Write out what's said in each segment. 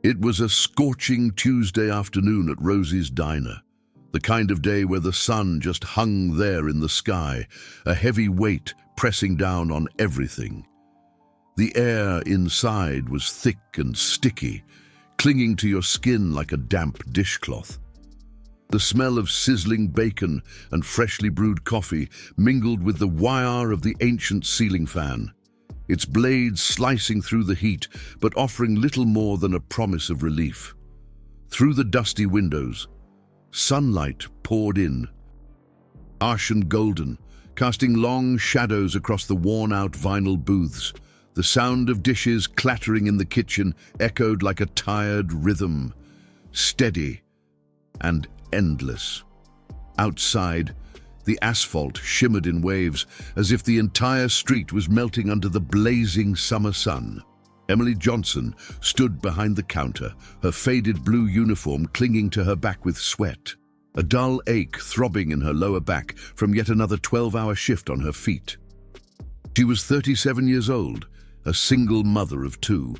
It was a scorching Tuesday afternoon at Rosie's Diner, the kind of day where the sun just hung there in the sky, a heavy weight pressing down on everything. The air inside was thick and sticky, clinging to your skin like a damp dishcloth. The smell of sizzling bacon and freshly brewed coffee mingled with the whir of the ancient ceiling fan, its blades slicing through the heat but offering little more than a promise of relief. Through the dusty windows, sunlight poured in, harsh and golden, casting long shadows across the worn-out vinyl booths. The sound of dishes clattering in the kitchen echoed like a tired rhythm, steady and endless. Outside, the asphalt shimmered in waves as if the entire street was melting under the blazing summer sun. Emily Johnson stood behind the counter, her faded blue uniform clinging to her back with sweat, a dull ache throbbing in her lower back from yet another 12-hour shift on her feet. She was 37 years old, a single mother of two,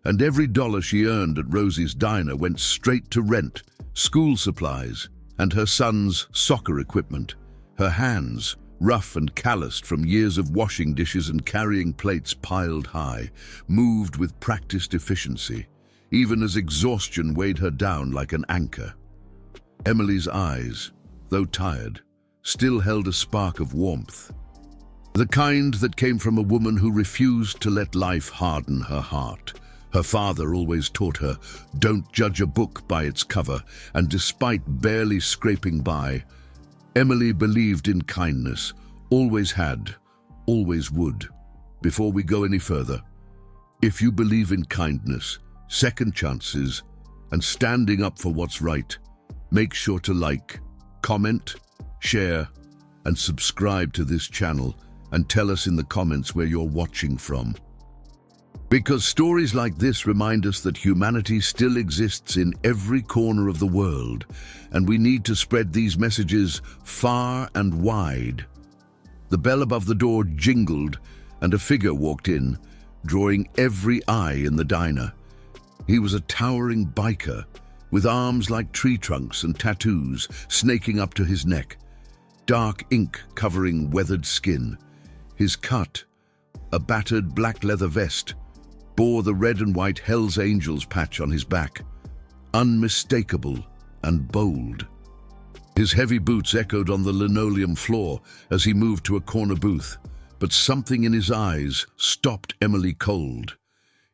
and every dollar she earned at Rosie's Diner went straight to rent, school supplies, and her son's soccer equipment. Her hands, rough and calloused from years of washing dishes and carrying plates piled high, moved with practiced efficiency, even as exhaustion weighed her down like an anchor. Emily's eyes, though tired, still held a spark of warmth, the kind that came from a woman who refused to let life harden her heart. Her father always taught her, "Don't judge a book by its cover," and despite barely scraping by, Emily believed in kindness, always had, always would. Before we go any further, if you believe in kindness, second chances, and standing up for what's right, make sure to like, comment, share, and subscribe to this channel, and tell us in the comments where you're watching from. Because stories like this remind us that humanity still exists in every corner of the world, and we need to spread these messages far and wide. The bell above the door jingled, and a figure walked in, drawing every eye in the diner. He was a towering biker, with arms like tree trunks and tattoos snaking up to his neck, dark ink covering weathered skin. His cut, a battered black leather vest, bore the red and white Hells Angels patch on his back, unmistakable and bold. His heavy boots echoed on the linoleum floor as he moved to a corner booth, but something in his eyes stopped Emily cold.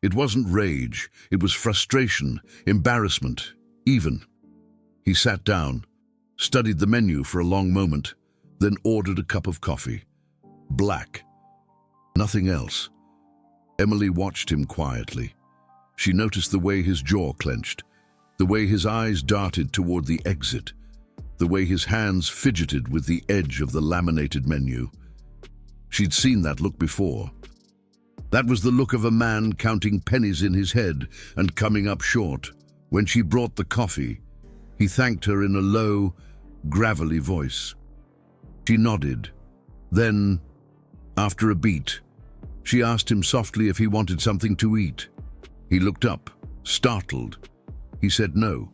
It wasn't rage, it was frustration, embarrassment, even. He sat down, studied the menu for a long moment, then ordered a cup of coffee. Black. Nothing else. Emily watched him quietly. She noticed the way his jaw clenched, the way his eyes darted toward the exit, the way his hands fidgeted with the edge of the laminated menu. She'd seen that look before. That was the look of a man counting pennies in his head and coming up short. When she brought the coffee, he thanked her in a low, gravelly voice. She nodded. Then, after a beat, she asked him softly if he wanted something to eat. He looked up, startled. He said no,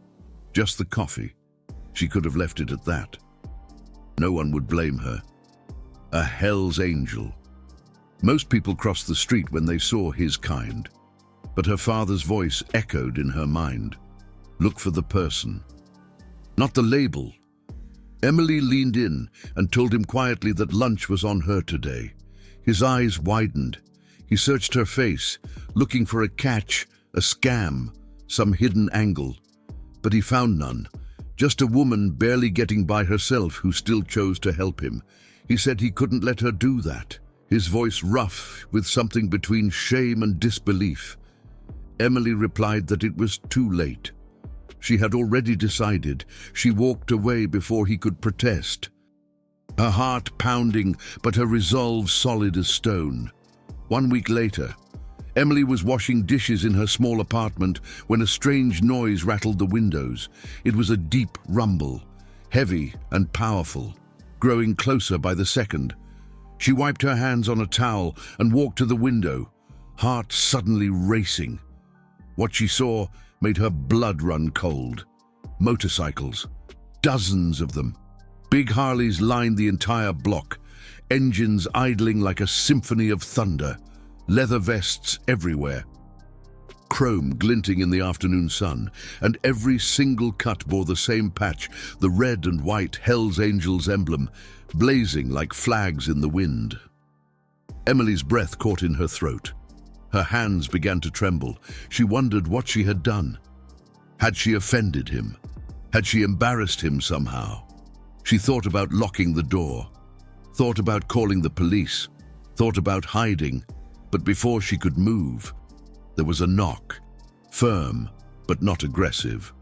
just the coffee. She could have left it at that. No one would blame her. A Hells Angel. Most people crossed the street when they saw his kind, but her father's voice echoed in her mind. Look for the person, not the label. Emily leaned in and told him quietly that lunch was on her today. His eyes widened. He searched her face, looking for a catch, a scam, some hidden angle. But he found none. Just a woman barely getting by herself who still chose to help him. He said he couldn't let her do that, his voice rough with something between shame and disbelief. Emily replied that it was too late. She had already decided. She walked away before he could protest. Her heart pounding, but her resolve solid as stone. 1 week later, Emily was washing dishes in her small apartment when a strange noise rattled the windows. It was a deep rumble, heavy and powerful, growing closer by the second. She wiped her hands on a towel and walked to the window, heart suddenly racing. What she saw made her blood run cold. Motorcycles, dozens of them. Big Harleys lined the entire block, engines idling like a symphony of thunder, leather vests everywhere. Chrome glinting in the afternoon sun, and every single cut bore the same patch, the red and white Hell's Angels emblem, blazing like flags in the wind. Emily's breath caught in her throat. Her hands began to tremble. She wondered what she had done. Had she offended him? Had she embarrassed him somehow? She thought about locking the door, thought about calling the police, thought about hiding, but before she could move, there was a knock, firm but not aggressive.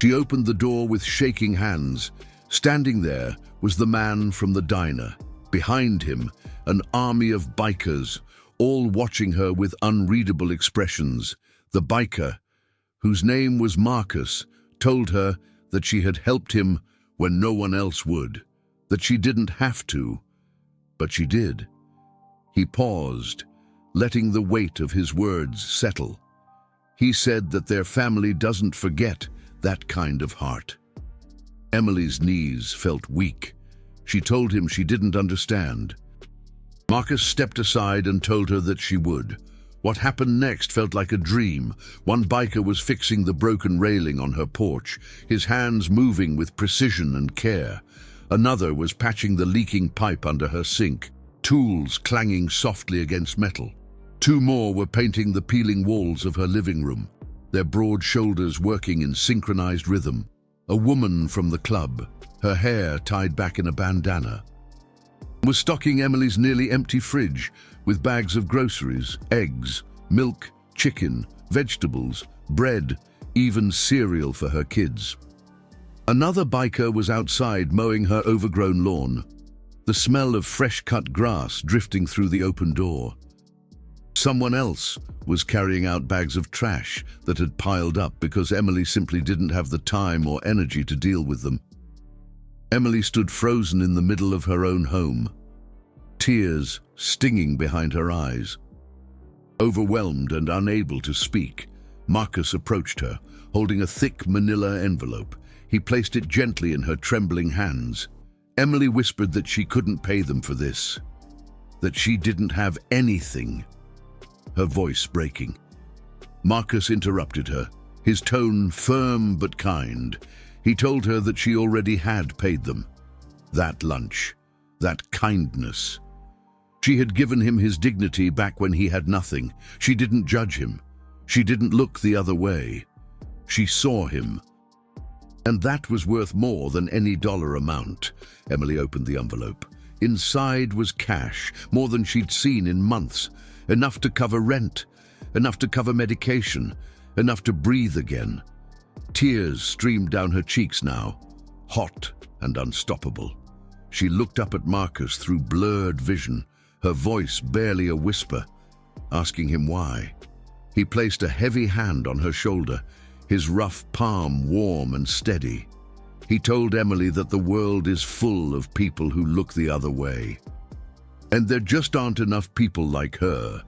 She opened the door with shaking hands. Standing there was the man from the diner. Behind him, an army of bikers, all watching her with unreadable expressions. The biker, whose name was Marcus, told her that she had helped him when no one else would, that she didn't have to, but she did. He paused, letting the weight of his words settle. He said that their family doesn't forget that kind of heart. Emily's knees felt weak. She told him she didn't understand. Marcus stepped aside and told her that she would. What happened next felt like a dream. One biker was fixing the broken railing on her porch, his hands moving with precision and care. Another was patching the leaking pipe under her sink, tools clanging softly against metal. Two more were painting the peeling walls of her living room, their broad shoulders working in synchronized rhythm. A woman from the club, her hair tied back in a bandana, was stocking Emily's nearly empty fridge with bags of groceries, eggs, milk, chicken, vegetables, bread, even cereal for her kids. Another biker was outside mowing her overgrown lawn, the smell of fresh-cut grass drifting through the open door. Someone else was carrying out bags of trash that had piled up because Emily simply didn't have the time or energy to deal with them. Emily stood frozen in the middle of her own home, tears stinging behind her eyes. Overwhelmed and unable to speak, Marcus approached her, holding a thick manila envelope. He placed it gently in her trembling hands. Emily whispered that she couldn't pay them for this, that she didn't have anything. Her voice breaking. Marcus interrupted her, his tone firm but kind. He told her that she already had paid them. That lunch, that kindness. She had given him his dignity back when he had nothing. She didn't judge him. She didn't look the other way. She saw him. And that was worth more than any dollar amount. Emily opened the envelope. Inside was cash, more than she'd seen in months. Enough to cover rent, enough to cover medication, enough to breathe again. Tears streamed down her cheeks now, hot and unstoppable. She looked up at Marcus through blurred vision, her voice barely a whisper, asking him why. He placed a heavy hand on her shoulder, his rough palm warm and steady. He told Emily that the world is full of people who look the other way. And there just aren't enough people like her.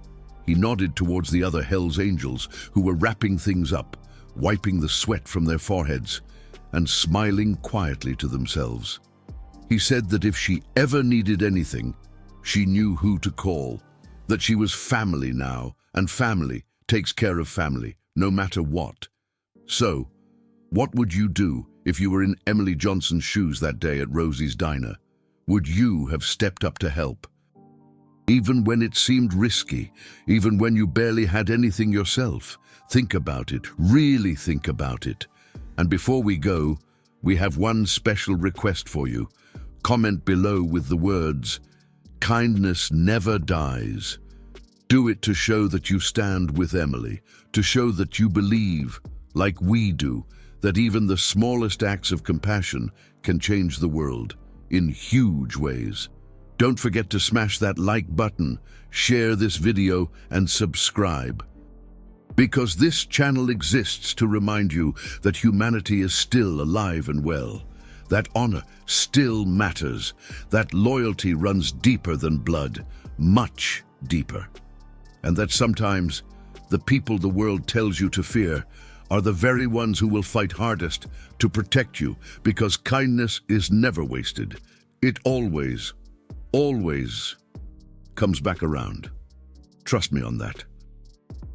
He nodded towards the other Hell's Angels who were wrapping things up, wiping the sweat from their foreheads, and smiling quietly to themselves. He said that if she ever needed anything, she knew who to call, that she was family now, and family takes care of family, no matter what. So, what would you do if you were in Emily Johnson's shoes that day at Rosie's diner? Would you have stepped up to help? Even when it seemed risky, even when you barely had anything yourself, think about it, really think about it. And before we go, we have one special request for you. Comment below with the words, "Kindness never dies." Do it to show that you stand with Emily, to show that you believe, like we do, that even the smallest acts of compassion can change the world in huge ways. Don't forget to smash that like button, share this video, and subscribe. Because this channel exists to remind you that humanity is still alive and well, that honor still matters, that loyalty runs deeper than blood, much deeper, and that sometimes the people the world tells you to fear are the very ones who will fight hardest to protect you, because kindness is never wasted. It always, always comes back around. Trust me on that.